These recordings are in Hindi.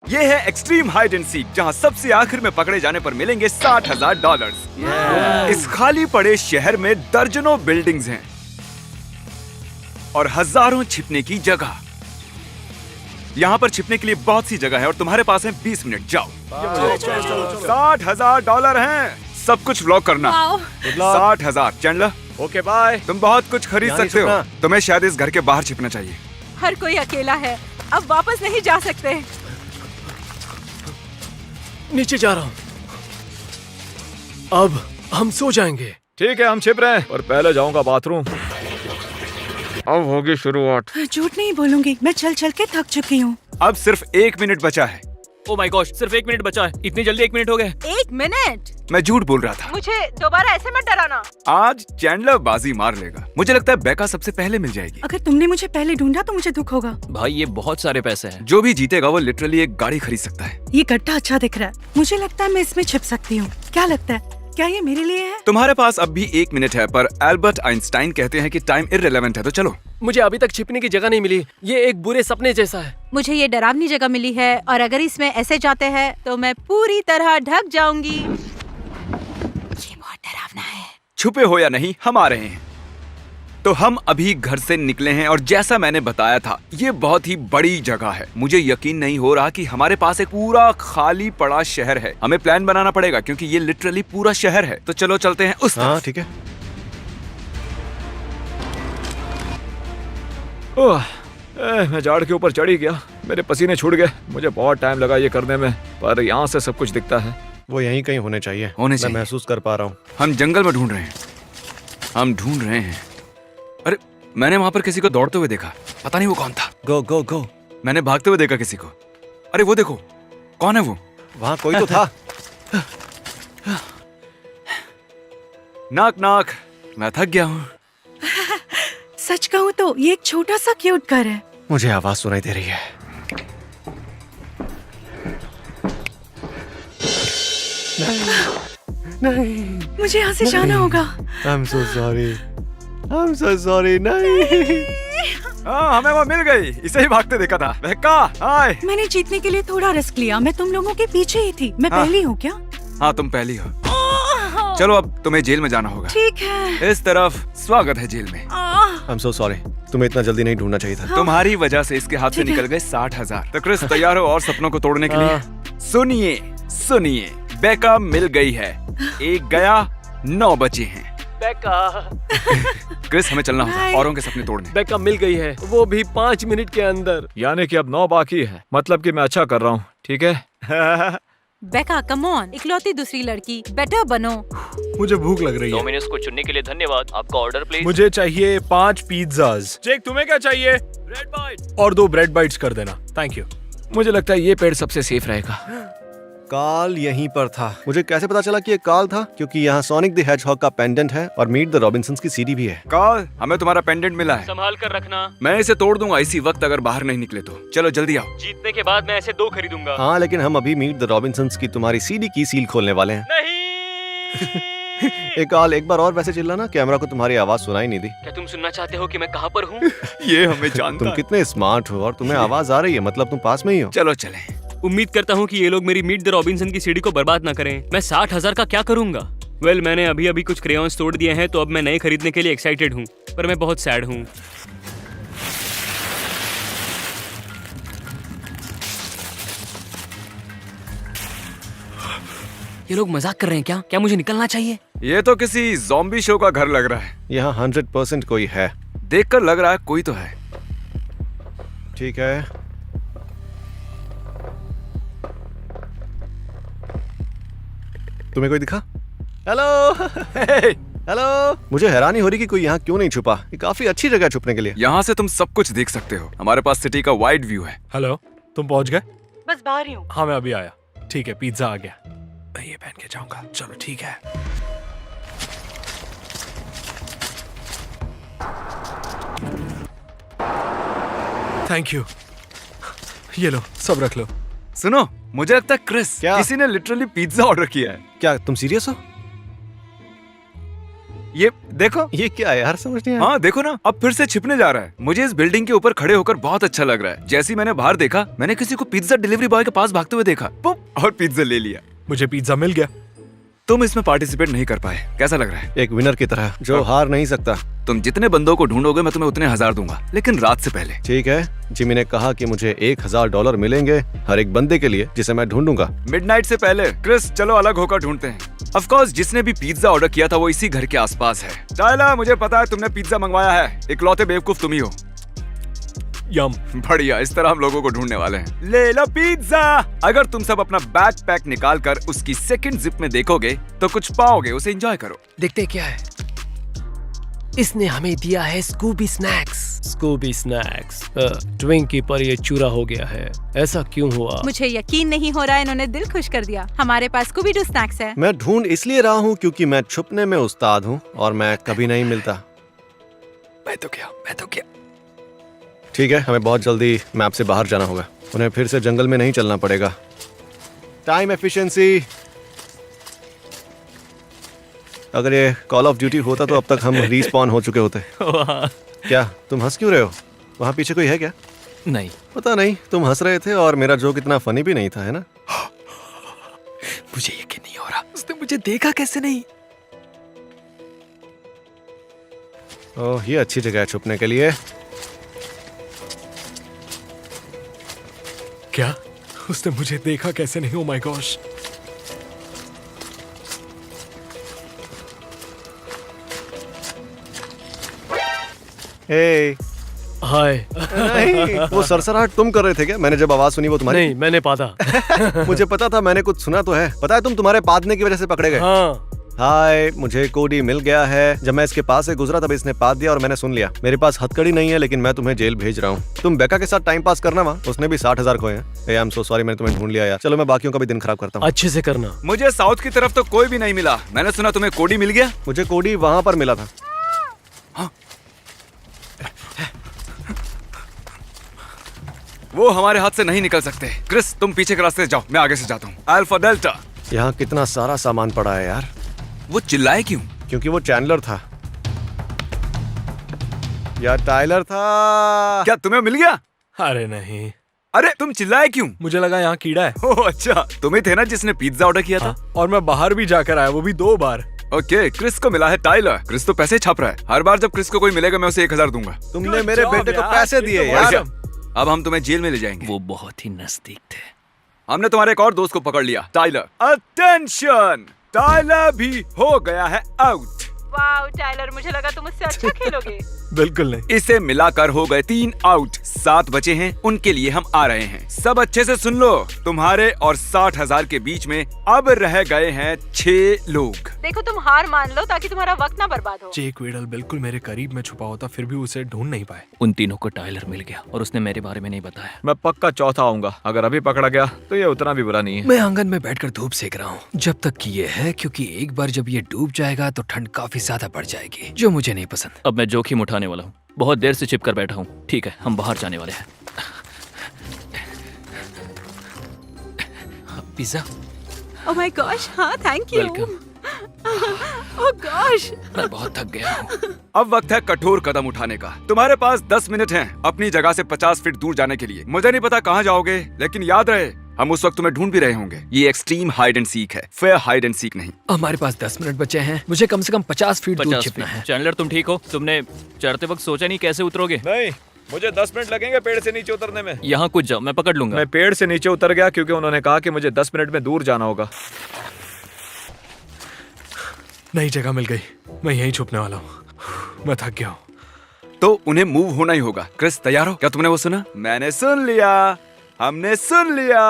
ये है एक्सट्रीम हाइड एंड सीक, जहाँ सबसे आखिर में पकड़े जाने पर मिलेंगे $60,000। इस खाली पड़े शहर में दर्जनों बिल्डिंग्स हैं और हजारों छिपने की जगह। यहाँ पर छिपने के लिए बहुत सी जगह है और तुम्हारे पास है 20 मिनट। जाओ। $60,000 हैं। सब कुछ व्लॉग करना। 60,000। Chandler, okay bye. तुम बहुत कुछ खरीद सकते हो। तुम्हें शायद इस घर के बाहर छिपना चाहिए। हर कोई अकेला है, अब वापस नहीं जा सकते। नीचे जा रहा हूँ। अब हम सो जाएंगे। ठीक है, हम छिप रहे हैं, पर पहले जाऊंगा बाथरूम। अब होगी शुरुआत। झूठ नहीं बोलूंगी, मैं चल चल के थक चुकी हूँ। अब सिर्फ 1 मिनट बचा है। ओह माय गॉश, सिर्फ 1 मिनट बचा है। इतनी जल्दी 1 मिनट हो गए? 1 मिनट? मैं झूठ बोल रहा था। मुझे दोबारा ऐसे मत डराना। आज चैंडलर बाजी मार लेगा। मुझे लगता है बेका सबसे पहले मिल जाएगी। अगर तुमने मुझे पहले ढूंढा तो मुझे दुख होगा। भाई ये बहुत सारे पैसे हैं। जो भी जीतेगा वो लिटरली एक गाड़ी खरीद सकता है। ये गड्ढा अच्छा दिख रहा है, मुझे लगता है मैं इसमें छिप सकती हूँ। क्या लगता है, क्या ये मेरे लिए है? तुम्हारे पास अब भी 1 मिनट है, पर एल्बर्ट आइंस्टाइन कहते हैं कि टाइम इररिलेवेंट है, तो चलो। मुझे अभी तक छिपने की जगह नहीं मिली। ये एक बुरे सपने जैसा है। मुझे ये डरावनी जगह मिली है और अगर इसमें ऐसे जाते हैं तो मैं पूरी तरह ढक जाऊंगी। ये बहुत डरावना है। छुपे हो या नहीं, हम आ रहे हैं। तो हम अभी घर से निकले हैं और जैसा मैंने बताया था, ये बहुत ही बड़ी जगह है। मुझे यकीन नहीं हो रहा कि हमारे पास एक पूरा खाली पड़ा शहर है। हमें प्लान बनाना पड़ेगा क्योंकि ये लिटरली पूरा शहर है। तो चलो चलते हैं उस तरफ। हाँ ठीक है। मैं झाड़ के ऊपर चढ़ ही गया। मेरे पसीने छूट गए। मुझे बहुत टाइम लगा ये करने में, पर यहाँ से सब कुछ दिखता है। वो यहीं कहीं होने चाहिए। मैं महसूस कर पा रहा हूँ। हम जंगल में ढूंढ रहे हैं। हम ढूंढ रहे हैं। अरे, मैंने वहां पर किसी को दौड़ते हुए देखा। पता नहीं वो कौन था। गो गो गो। मैंने भागते हुए देखा किसी को। अरे वो देखो, कौन है वो? वहाँ कोई तो था। नाक नाक। मैं थक गया हूँ। सच कहूँ तो ये एक छोटा सा क्यूट घर है। मुझे आवाज सुनाई दे रही है। नहीं, मुझे यहाँ से जाना होगा। I'm so sorry. I'm so sorry. नहीं। हाँ, हमें वो मिल गई। इसे ही भागते देखा था। बेका, हाय। मैंने जीतने के लिए थोड़ा रिस्क लिया। मैं तुम लोगों के पीछे ही थी। मैं पहली हूँ क्या? हाँ, तुम पहली हो। चलो अब तुम्हें जेल में जाना होगा। ठीक है। इस तरफ स्वागत है जेल में। I'm so sorry. तुम्हें इतना जल्दी नहीं ढूंढना चाहिए था। तुम्हारी वजह से इसके हाथ से ठीक है। निकल गए 60,000। तो क्रिस, तैयार हो और सपनों को तोड़ने के लिए? सुनिए सुनिए, बेका मिल गई है। 1 गया, 9 बचे हैं। बेका। क्रिस, हमें चलना होगा Bye. औरों के सपने तोड़ने। बेका मिल गई है, वो भी 5 मिनट के अंदर। यानी कि अब 9 बाकी है। मतलब कि मैं अच्छा कर रहा हूँ। ठीक है। बेका, कम ऑन, इकलौती दूसरी लड़की, बेटर बनो। मुझे भूख लग रही है। डोमिनोज को चुनने के लिए धन्यवाद। आपका ऑर्डर प्लीज। मुझे चाहिए 5 पिज्जाज। जेक, तुम्हें क्या चाहिए? Bread bite. और 2 ब्रेड बाइट्स कर देना। Thank you. मुझे लगता है ये पेड़ सबसे सेफ रहेगा। काल यहीं पर था। मुझे कैसे पता चला कि ये काल था? क्योंकि यहाँ सोनिक द हेजहॉग का पेंडेंट है और मीट द रॉबिन्सन्स की सीडी भी है। कॉल, हमें तुम्हारा पेंडेंट मिला है। संभाल कर रखना। मैं इसे तोड़ दूंगा इसी वक्त अगर बाहर नहीं निकले तो। चलो जल्दी आओ। जीतने के बाद मैं ऐसे 2 खरीदूंगा। हाँ, लेकिन हम अभी मीट द रॉबिन्सन्स की तुम्हारी सीडी की सील खोलने वाले हैं। नहीं। एक काल, एक बार और वैसे चिल्लाना। कैमरा को तुम्हारी आवाज सुनाई नहीं दी। क्या तुम सुनना चाहते हो कि मैं कहाँ पर हूँ? ये हमें जानता तुम है। कितने स्मार्ट हो और तुम्हें आवाज आ रही है, मतलब तुम पास में ही हो। चलो चलें। उम्मीद करता हूँ कि ये लोग मेरी मीट द रॉबिन्सन की सीढ़ी को बर्बाद ना करें। मैं 60,000 का क्या करूंगा? वेल, मैंने अभी अभी कुछ क्रेयॉन्स तोड़ दिए हैं, तो अब मैं नए खरीदने के लिए एक्साइटेड हूँ, पर मैं बहुत सैड हूँ। ये लोग मजाक कर रहे हैं क्या? क्या मुझे निकलना चाहिए? ये तो किसी ज़ॉम्बी शो का घर लग रहा है। यहाँ 100% कोई है। देखकर लग रहा है कोई तो है। ठीक है। तुम्हें कोई दिखा? हेलो। हेलो। मुझे हैरानी हो रही कि कोई यहाँ क्यों नहीं छुपा। ये काफी अच्छी जगह है छुपने के लिए। यहाँ से तुम सब कुछ देख सकते हो। हमारे पास सिटी का वाइड व्यू है। हेलो, तुम पहुंच गए? बस बाहर ही हूँ। हाँ, मैं अभी आया। ठीक है, पिज्जा आ गया। मैं ये पहन के जाऊंगा। चलो ठीक है। Thank you. ये लो, सब रख लो। सुनो, मुझे लगता है क्रिस, क्या? किसी ने लिटरली पिज्जा ऑर्डर किया है। क्या तुम सीरियस हो? ये देखो। ये क्या है यार, समझ नहीं आया। हाँ देखो ना, अब फिर से छिपने जा रहा है। मुझे इस बिल्डिंग के ऊपर खड़े होकर बहुत अच्छा लग रहा है। जैसे ही मैंने बाहर देखा, मैंने किसी को पिज्जा डिलीवरी बॉय के पास भागते हुए देखा, पुप, और पिज्जा ले लिया। मुझे पिज्जा मिल गया। तुम इसमें पार्टिसिपेट नहीं कर पाए, कैसा लग रहा है? एक विनर की तरह जो हार नहीं सकता। तुम जितने बंदों को ढूंढोगे मैं तुम्हें उतने 1000 दूंगा, लेकिन रात से पहले। ठीक है, जिमी ने कहा कि मुझे $1000 मिलेंगे हर एक बंदे के लिए जिसे मैं ढूंढूंगा। मिडनाइट से पहले। क्रिस चलो अलग होकर ढूंढते हैं। ऑफ कोर्स जिसने भी पिज्जा ऑर्डर किया था वो इसी घर के आसपास है। टाइलर, मुझे पता है तुमने पिज्जा मंगवाया है, इकलौते बेवकूफ तुम ही हो। यम। बढ़िया, इस तरह हम लोगों को ढूंढने वाले हैं। ले लो पिज्जा। अगर तुम सब अपना बैकपैक निकाल कर उसकी सेकंड जिप में देखोगे तो कुछ पाओगे, उसे एंजॉय करो। देखते क्या है। इसने हमें दिया है Scooby snacks. Scooby snacks. Twinkie पर ये चूरा हो गया है, ऐसा क्यों हुआ? मुझे यकीन नहीं हो रहा है, इन्होंने दिल खुश कर दिया। हमारे पास स्कूबी डू स्नैक्स है। मैं ढूंढ इसलिए रहा हूँ क्योंकि मैं छुपने में उस्ताद हूँ और मैं कभी नहीं मिलता। मैं तो क्या। ठीक है, हमें बहुत जल्दी मैप से बाहर जाना होगा। उन्हें फिर से जंगल में नहीं चलना पड़ेगा। Time efficiency. अगर ये कॉल ऑफ ड्यूटी होता तो अब तक हम रीस्पॉन हो चुके होते। क्या तुम हंस क्यों रहे हो? वहाँ पीछे कोई है क्या? नहीं, पता नहीं, तुम हंस रहे थे और मेरा जोक इतना फनी भी नहीं था, है ना? मुझे यकीन नहीं हो रहा, उसने मुझे देखा कैसे नहीं? ओह, ये अच्छी जगह है छुपने के लिए। क्या? उसने मुझे देखा कैसे नहीं? Oh my gosh. Hey hi. नहीं, वो सरसराहट तुम कर रहे थे क्या? मैंने जब आवाज सुनी वो तुम्हारी। नहीं, मैंने पादा। मुझे पता था, मैंने कुछ सुना तो है। पता है तुम तुम्हारे पादने की वजह से पकड़े गए। हाँ। हाय, मुझे कोडी मिल गया है। जब मैं इसके पास से गुजरा तब इसने पाद दिया और मैंने सुन लिया। मेरे पास हथकड़ी नहीं है लेकिन मैं तुम्हें जेल भेज रहा हूँ। तुम बेका के साथ टाइम पास करना वहाँ, उसने भी 60,000 खोए हैं। आई एम सो सॉरी, मैंने तुम्हें ढूंढ लिया यार। चलो मैं बाकियों का भी दिन खराब करता हूँ। अच्छे से करना। मुझे साउथ की तरफ तो कोई भी नहीं मिला। मैंने सुना तुम्हें कोडी मिल गया। मुझे कोडी वहाँ पर मिला था। वो हमारे हाथ से नहीं निकल सकते। क्रिस तुम पीछे के रास्ते से जाओ, मैं आगे से जाता हूँ। Alpha delta. यहाँ कितना सारा सामान पड़ा है यार। वो चिल्लाए क्यों? क्योंकि वो चैंडलर था या टाइलर था। क्या तुम्हें मिल गया? अरे नहीं, अरे तुम चिल्लाए क्यों? मुझे लगा यहाँ कीड़ा है। ओह अच्छा, तुम्हें थे ना जिसने पिज्जा ऑर्डर किया था। और मैं बाहर भी जाकर आया, वो भी 2 बार। ओके, क्रिस को मिला है टाइलर। क्रिस तो पैसे छाप रहा है। हर बार जब क्रिस को कोई मिलेगा मैं उसे 1000 दूंगा। तुमने मेरे job बेटे को यार, पैसे दिए ये तो यार। अब हम तुम्हें जेल में ले जाएंगे। वो बहुत ही नजदीक थे। हमने तुम्हारे एक और दोस्त को पकड़ लिया, टाइलर। अटेंशन, टाइलर भी हो गया है आउट। वाओ टाइलर, मुझे लगा तुम उससे अच्छा खेलोगे। बिल्कुल नहीं। इसे मिलाकर हो गए 3 आउट। 7 बचे हैं, उनके लिए हम आ रहे हैं। सब अच्छे से सुन लो, तुम्हारे और 60,000 के बीच में अब रह गए हैं 6 लोग। देखो तुम हार मान लो ताकि तुम्हारा वक्त ना बर्बाद हो। जेक वेडल बिल्कुल मेरे करीब में छुपा होता, फिर भी उसे ढूंढ नहीं पाए। उन तीनों को टाइलर मिल गया और उसने मेरे बारे में नहीं बताया। मैं पक्का चौथा आऊंगा। अगर अभी पकड़ा गया तो ये उतना भी बुरा नहीं है। मैं आंगन में बैठकर धूप सेक रहा हूँ जब तक कि ये है, क्योंकि एक बार जब ये डूब जाएगा तो ठंड काफी ज्यादा बढ़ जाएगी, जो मुझे नहीं पसंद। अब मैं जोखिम उठाने वाला हूँ। बहुत देर से छिपकर बैठा हूँ। ठीक है, हम बाहर जाने वाले हैं। पिज्जा। ओह माय गॉश, हाँ thank you. Welcome. Oh gosh. मैं बहुत थक गया हूँ। अब वक्त है कठोर कदम उठाने का। तुम्हारे पास 10 मिनट हैं अपनी जगह से 50 फीट दूर जाने के लिए। मुझे नहीं पता कहाँ जाओगे, लेकिन याद रहे हम उस वक्त तुम्हें ढूंढ भी रहे होंगे। ये एक्सट्रीम हाइड एंड सीक है, फेयर हाइड एंड सीक नहीं। हमारे पास 10 मिनट बचे हैं। मुझे कम से कम 50 फीट दूर 50 छिपना है। चैंडलर तुम ठीक हो? तुमने चढ़ते वक्त सोचा नहीं कैसे उतरोगे? नहीं, मुझे 10 मिनट लगेंगे पेड़ से नीचे उतरने में। यहाँ कुछ जाओ, मैं पकड़ लूंगा। मैं पेड़ से नीचे उतर गया क्योंकि उन्होंने कहा कि मुझे 10 मिनट में दूर जाना होगा। नई जगह मिल गई, मैं यहीं छुपने वाला हूँ। मैं थक गया हूँ। तो उन्हें मूव होना ही होगा। क्रिस तैयार हो? क्या तुमने वो सुना? मैंने सुन लिया, हमने सुन लिया।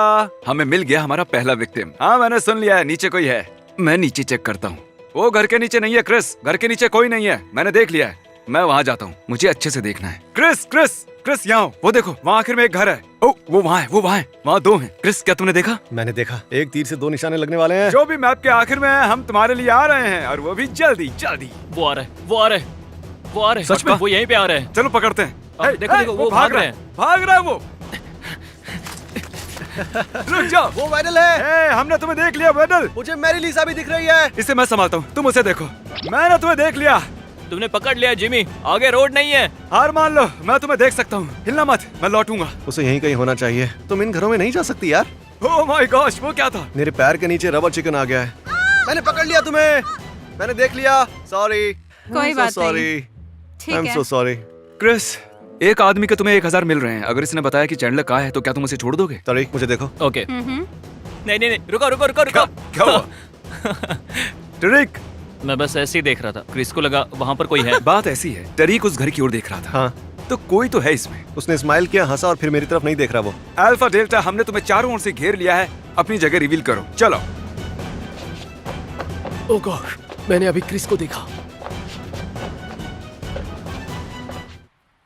हमें मिल गया हमारा पहला विक्टिम। हाँ मैंने सुन लिया है, नीचे कोई है। मैं नीचे चेक करता हूँ। वो घर के नीचे नहीं है क्रिस, घर के नीचे कोई नहीं है। मैंने देख लिया है, मैं वहाँ जाता हूँ। मुझे अच्छे से देखना है। क्रिस क्रिस क्रिस यहाँ हो, वो देखो वहाँ आखिर में एक घर है। ओ वो वहाँ है, वो वहाँ है, वहाँ 2 हैं। क्रिस क्या तुमने देखा? मैंने देखा, एक तीर से 2 निशाने लगने वाले हैं। जो भी मैप के आखिर में है, हम तुम्हारे लिए आ रहे हैं, और वो भी जल्दी जल्दी। वो आ रहा है, वो आ रहा है, वो आ रहा है। सच में? वो यहीं पे आ रहा है। चलो पकड़ते हैं। देखो, देखो, वो भाग रहे हैं। भाग रहा है वो। रुक जाओ। वो वाइडल है। हमने तुम्हें देख लिया वेडल। मुझे मेरी लिसा भी दिख रही है। इसे मैं संभालता हूँ, तुम उसे देखो। मैंने तुम्हें देख लिया। तुमने पकड़ लिया जिमी, आगे रोड नहीं है। हार मान लो, मैं तुम्हें देख सकता हूँ। हिलना मत, मैं लौटूंगा। उसे यहीं कहीं होना चाहिए। तुम इन घरों में नहीं जा सकती यार। ओह माय गॉश, वो क्या था? मेरे पैर के नीचे रबर चिकन आ गया है। मैंने पकड़ लिया तुम्हें। मैंने देख लिया। सॉरी। कोई बात सॉरी। नहीं। ठीक आई एम है। So sorry. क्रिस, एक आदमी के तुम्हें 1000 मिल रहे हैं। अगर इसने बताया कि चैंडलर कहाँ है तो क्या तुम उसे छोड़ दोगे? तारीख मुझे देखो। ओके, नहीं नहीं नहीं, रुको रुको रुको रुको। क्या हुआ? टरीक, मैं बस ऐसे ही देख रहा था, क्रिस को लगा वहाँ पर कोई है। बात ऐसी है, टरीक उस घर की ओर देख रहा था। हाँ, तो कोई तो है इसमें। उसने स्माइल किया, हंसा और फिर मेरी तरफ नहीं देख रहा वो। अल्फा डेल्टा, हमने तुम्हें चारों ओर से घेर लिया है। अपनी जगह रिवील करो, चलो। ओह गॉड, मैंने अभी क्रिस को देखा।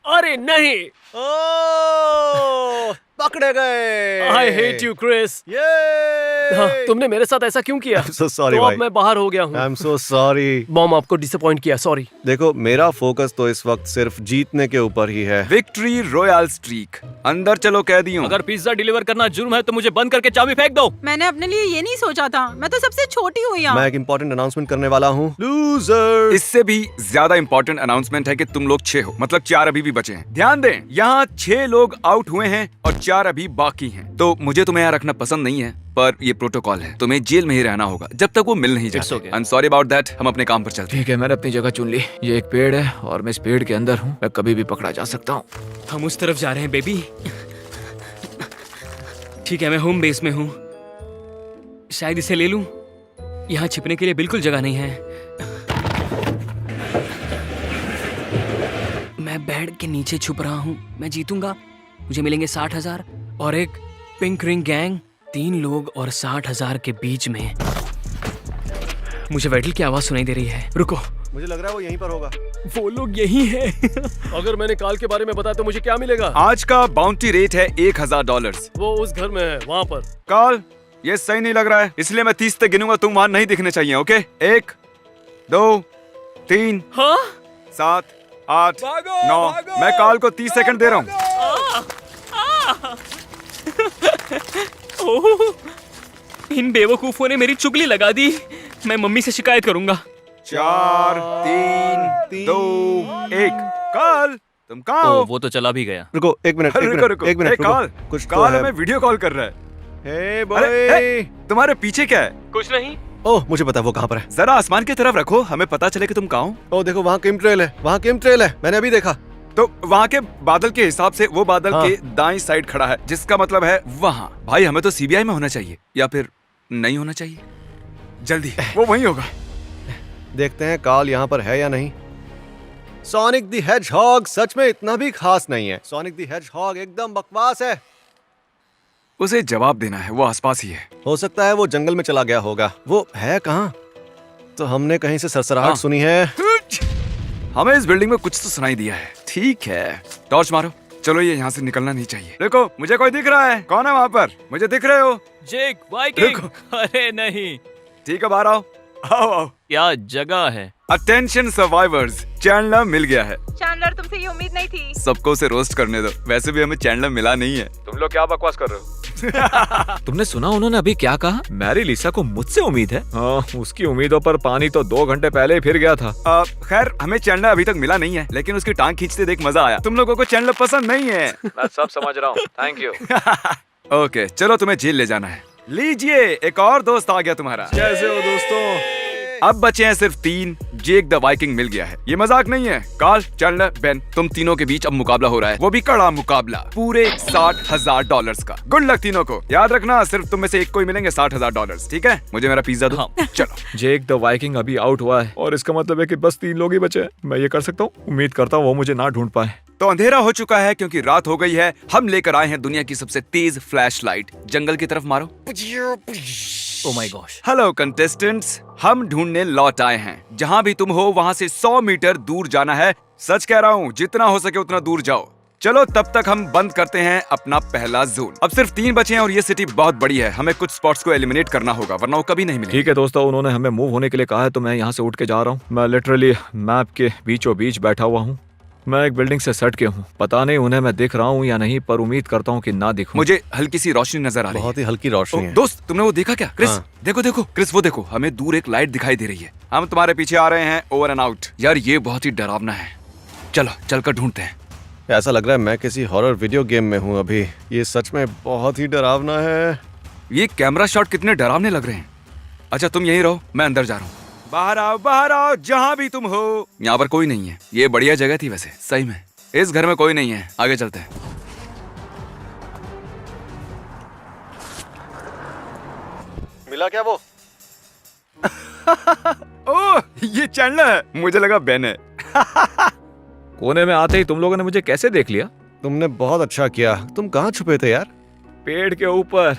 अरे नहीं, ओह, पकड़े गए। I hate you Chris. ये तुमने मेरे साथ ऐसा क्यों किया? so sorry, तो भाई। अब मैं बाहर हो गया हूँ। आई एम सो सॉरी। मॉम आपको डिसअपॉइंट किया, सॉरी। देखो, मेरा फोकस तो इस वक्त सिर्फ जीतने के ऊपर ही है। Victory royal streak. अंदर चलो कैदियों। अगर पिज्जा डिलीवर करना जुर्म है तो मुझे बंद करके चाबी फेंक दो। मैंने अपने लिए ये नहीं सोचा था। मैं तो सबसे छोटी हूँ यहाँ। मैं एक इम्पोर्टेंट अनाउंसमेंट करने वाला हूँ। लूजर। इससे भी ज्यादा इंपॉर्टेंट अनाउंसमेंट है कि तुम लोग 6 हो, मतलब 4 अभी भी बचे हैं। ध्यान दें, यहाँ 6 लोग आउट हुए हैं और 4 अभी बाकी हैं। तो मुझे तुम्हें यहाँ रखना पसंद नहीं है, पर ये प्रोटोकॉल है। तुम्हें जेल में ही रहना होगा जब तक वो मिल नहीं जाते। okay. I am sorry about that. हम अपने काम पर चलते हैं। ठीक है, मैंने अपनी जगह चुन ली। ये एक पेड़ है और मैं इस पेड़ के अंदर हूँ। मैं कभी भी पकड़ा जा सकता हूँ। हम उस तरफ जा रहे हैं बेबी। ठीक है, मैं होम बेस में हूँ। शायद इसे ले लूं। यहाँ छिपने के लिए बिल्कुल जगह नहीं है। मैं बेड के नीचे छुप रहा हूँ। मैं जीतूंगा, मुझे मिलेंगे 60,000 और एक पिंक रिंग गैंग। 3 लोग और 60,000 के बीच में। मुझे वेडल की आवाज सुनाई दे रही है। रुको, मुझे लग रहा है वो यहीं पर होगा। वो लोग यही है। अगर मैंने काल के बारे में बताया तो मुझे क्या मिलेगा? आज का बाउंटी रेट है $1000। वो उस घर में है, वहाँ पर। कॉल, ये सही नहीं लग रहा है, इसलिए मैं 30 तक गिनूंगा। तुम वहां नहीं दिखने चाहिए। ओके, 1 2 3 हाँ? 7 8 9। मैं कॉल को 30 सेकंड दे रहा हूँ। ओह, इन बेवकूफों ने मेरी चुगली लगा दी। मैं मम्मी से शिकायत करूंगा। 4 3 2 1। कॉल, तुम कहाँ हो? वो तो चला भी गया। रुको, एक मिनट, एक रुको मिनट, रुको। एक मिनट, रुको। कॉल, कुछ तो कॉल है। हमें वीडियो कॉल कर रहा है। हे अरे, बॉय। तुम्हारे पीछे क्या है? कुछ नहीं। ओह, मुझे पता है वो कहाँ पर है। जरा आसमान की तरफ रखो, हमें पता चले कि तुम कहाँ हो। ओह देखो, वहाँ किम ट्रेल है। वहाँ किम ट्रेल है, मैंने अभी देखा। तो वहाँ के बादल के हिसाब से वो बादल हाँ। के दाईं साइड खड़ा है, जिसका मतलब है वहाँ। भाई, हमें तो सीबीआई में होना चाहिए या फिर नहीं होना चाहिए। जल्दी, वो वहीं होगा। देखते हैं काल यहाँ पर है या नहीं। सोनिक द हेजहॉग सच में इतना भी खास नहीं है। सोनिक द हेजहॉग एकदम बकवास है। उसे जवाब देना है, वो आसपास ही है। हो सकता है वो जंगल में चला गया होगा। वो है कहाँ? तो हमने कहीं से सरसराहट हाँ। सुनी है। हमें इस बिल्डिंग में कुछ तो सुनाई दिया है। ठीक है, टॉर्च मारो। चलो, ये यहाँ से निकलना नहीं चाहिए। देखो, मुझे कोई दिख रहा है। कौन है वहाँ पर? मुझे दिख रहे हो? जेक वाइकिंग। अरे नहीं, ठीक है, बाहर आओ। आओ आओ। क्या जगह है। अटेंशन सर्वाइवर्स, चैंडलर मिल गया है। चैंडलर, तुमसे ये उम्मीद नहीं थी। सबको उसे रोस्ट करने दो। वैसे भी हमें चैंडलर मिला नहीं है। तुम लोग क्या बकवास कर रहे हो? तुमने सुना उन्होंने अभी क्या कहा? मैरी लिसा को मुझसे उम्मीद है। हाँ, उसकी उम्मीदों पर पानी तो 2 घंटे पहले ही फिर गया था। खैर, हमें चैंडलर अभी तक मिला नहीं है, लेकिन उसकी टांग खींचते देख मजा आया। तुम लोगों को चैंडलर पसंद नहीं है। मैं सब समझ रहा हूँ, थैंक यू। ओके, चलो, तुम्हें जेल ले जाना है। लीजिए, एक और दोस्त आ गया तुम्हारा। कैसे हो दोस्तों? अब बचे हैं सिर्फ 3। जेक द वाइकिंग मिल गया है। ये मजाक नहीं है। कार्ल, चैंडलर, बेन, तुम तीनों के बीच अब मुकाबला हो रहा है, वो भी कड़ा मुकाबला, पूरे $60,000 का। गुड लक तीनों को। याद रखना, सिर्फ तुम में से एक को ही मिलेंगे $60,000। ठीक है? मुझे मेरा पिज्जा दो। हाँ। चलो। जेक द वाइकिंग अभी आउट हुआ है और इसका मतलब है कि बस 3 लोग ही बचे हैं। मैं ये कर सकता हूँ। उम्मीद करता हूँ वो मुझे ना ढूंढ पाए। तो अंधेरा हो चुका है क्योंकि रात हो गई है। हम लेकर आए हैं दुनिया की सबसे तेज फ्लैशलाइट। जंगल की तरफ मारो। ओह माय गॉश। हेलो कंटेस्टेंट्स, हम ढूंढने लौट आए हैं। जहां भी तुम हो वहां से 100 मीटर दूर जाना है। सच कह रहा हूँ, जितना हो सके उतना दूर जाओ। चलो, तब तक हम बंद करते हैं अपना पहला जोन। अब सिर्फ 3 बचे हैं और ये सिटी बहुत बड़ी है। हमें कुछ स्पॉट्स को एलिमिनेट करना होगा, वरना वो कभी नहीं मिलेंगे। ठीक है दोस्तों, उन्होंने हमें मूव होने के लिए कहा है तो मैं यहाँ से उठ के जा रहा हूँ। मैं लिटरली मैप के बीचों बीच बैठा हुआ हूँ। मैं एक बिल्डिंग से सट के हूँ। पता नहीं उन्हें मैं दिख रहा हूँ या नहीं, पर उम्मीद करता हूँ कि ना दिखूं। मुझे हल्की सी रोशनी नजर आ रही है। बहुत ही हल्की रोशनी है। दोस्त, तुमने वो देखा क्या? क्रिस, हाँ। देखो देखो क्रिस, वो देखो, हमें दूर एक लाइट दिखाई दे रही है। हम तुम्हारे पीछे आ रहे हैं, ओवर एंड आउट। यार ये बहुत ही डरावना है, चलो चलकर ढूंढते हैं। ऐसा लग रहा है मैं किसी हॉरर वीडियो गेम में हूँ अभी। ये सच में बहुत ही डरावना है। ये कैमरा शॉट कितने डरावने लग रहे हैं। अच्छा तुम यहीं रहो, मैं अंदर जा रहा हूँ। बाहर आओ जहां भी तुम हो। यहाँ पर कोई नहीं है। ये बढ़िया जगह थी वैसे, सही में। इस घर में कोई नहीं है, आगे चलते हैं। मिला क्या वो? ओह, ये चैंडलर है। मुझे लगा बेन है। कोने में आते ही तुम लोगों ने मुझे कैसे देख लिया? तुमने बहुत अच्छा किया। तुम कहाँ छुपे थे यार? पेड़ के ऊपर।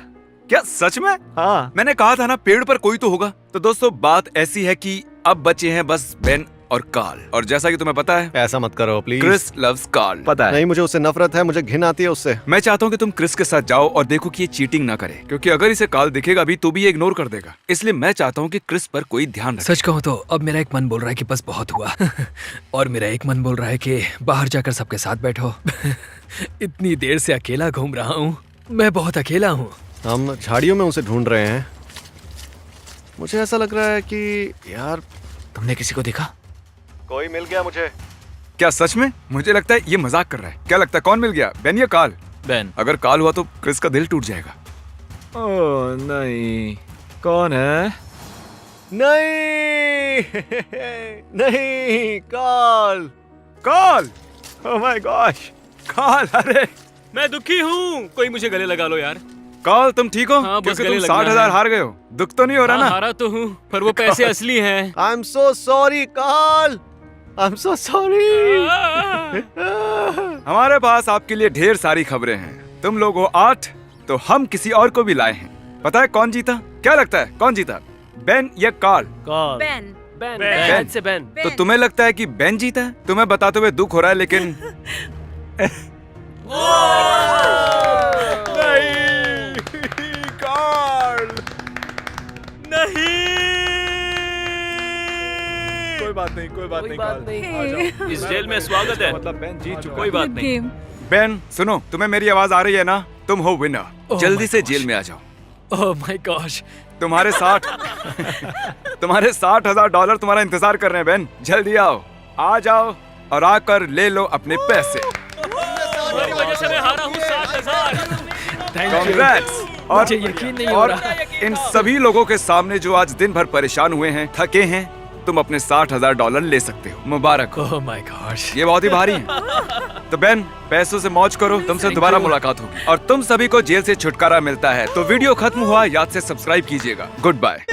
क्या सच में? हाँ। मैंने कहा था ना, पेड़ पर कोई तो होगा। तो दोस्तों बात ऐसी है कि अब बचे हैं बस बेन और कार्ल। और जैसा कि तुम्हें पता है, ऐसा मत करो प्लीज। Chris loves Karl. पता है। नहीं, मुझे उससे नफरत है। मुझे घिन आती है उससे। मैं चाहता हूँ कि तुम क्रिस के साथ जाओ और देखो कि ये चीटिंग ना करे, क्योंकि अगर इसे कार्ल दिखेगा भी तो भी ये इग्नोर कर देगा। इसलिए मैं चाहता हूँ कि क्रिस पर कोई ध्यान रखे। सच कहूँ तो अब मेरा एक मन बोल रहा है कि बस बहुत हुआ और मेरा एक मन बोल रहा है कि बाहर जाकर सबके साथ बैठो इतनी देर से अकेला घूम रहा हूँ, मैं बहुत अकेला हूँ। हम झाड़ियों में उसे ढूंढ रहे हैं। मुझे ऐसा लग रहा है कि यार तुमने किसी को देखा? कोई मिल गया मुझे। क्या सच में? मुझे लगता है ये मजाक कर रहा है। क्या लगता है कौन मिल गया, बेन या कार्ल? बेन। अगर कार्ल हुआ तो क्रिस का दिल टूट जाएगा। ओह नहीं, कौन है? नहीं नहीं, Carl. Carl! Oh my gosh. Carl, अरे मैं दुखी हूँ, कोई मुझे गले लगा लो यार। कार्ल तुम ठीक हो? हाँ, बस क्योंकि गले तुम लगना 60,000 है। हार गए हो। दुख तो नहीं हो रहा ना? हारा तो हूँ, पर वो पैसे असली हैं। I am so sorry Carl. I am so sorry. हमारे पास आपके लिए ढेर सारी खबरें हैं। तुम लोग हो 8, तो हम किसी और को भी लाए हैं। पता है कौन जीता? क्या लगता है कौन जीता, बेन या Carl? Carl. Ben. Ben. Ben. Ben से बेन। तो तुम्हें लगता है कि बेन जीता है? तुम्हें बताते हुए दुख हो रहा है, लेकिन नहीं, कार्ल। कोई बात नहीं, कोई बात कोई नहीं बात कार्ल। नहीं। इस जेल में स्वागत है। मतलब बेन जीत चुका। कोई बात नहीं। गेम। बेन सुनो, तुम्हें मेरी आवाज आ रही है ना? तुम हो विनर। Oh जल्दी my से gosh. जेल में आ जाओ। ओह माय गॉश। तुम्हारे $60,000 तुम्हारा इंतजार कर रहे हैं। बेन जल्दी आओ, आ जाओ और आकर ले लो अपने पैसे। तुम्हारी वजह से मैं हारा हूँ 60,000। Thank you. Congrats! और मुझे यकीन नहीं हो और रहा। इन सभी लोगों के सामने जो आज दिन भर परेशान हुए हैं, थके हैं, तुम अपने $60,000 ले सकते हो। मुबारक हो। ओह माय गॉश। ये बहुत ही भारी है। तो बेन पैसों से मौज करो, तुमसे Thank दोबारा you. मुलाकात होगी और तुम सभी को जेल से छुटकारा मिलता है। तो वीडियो खत्म हुआ, याद से सब्सक्राइब कीजिएगा। Good bye.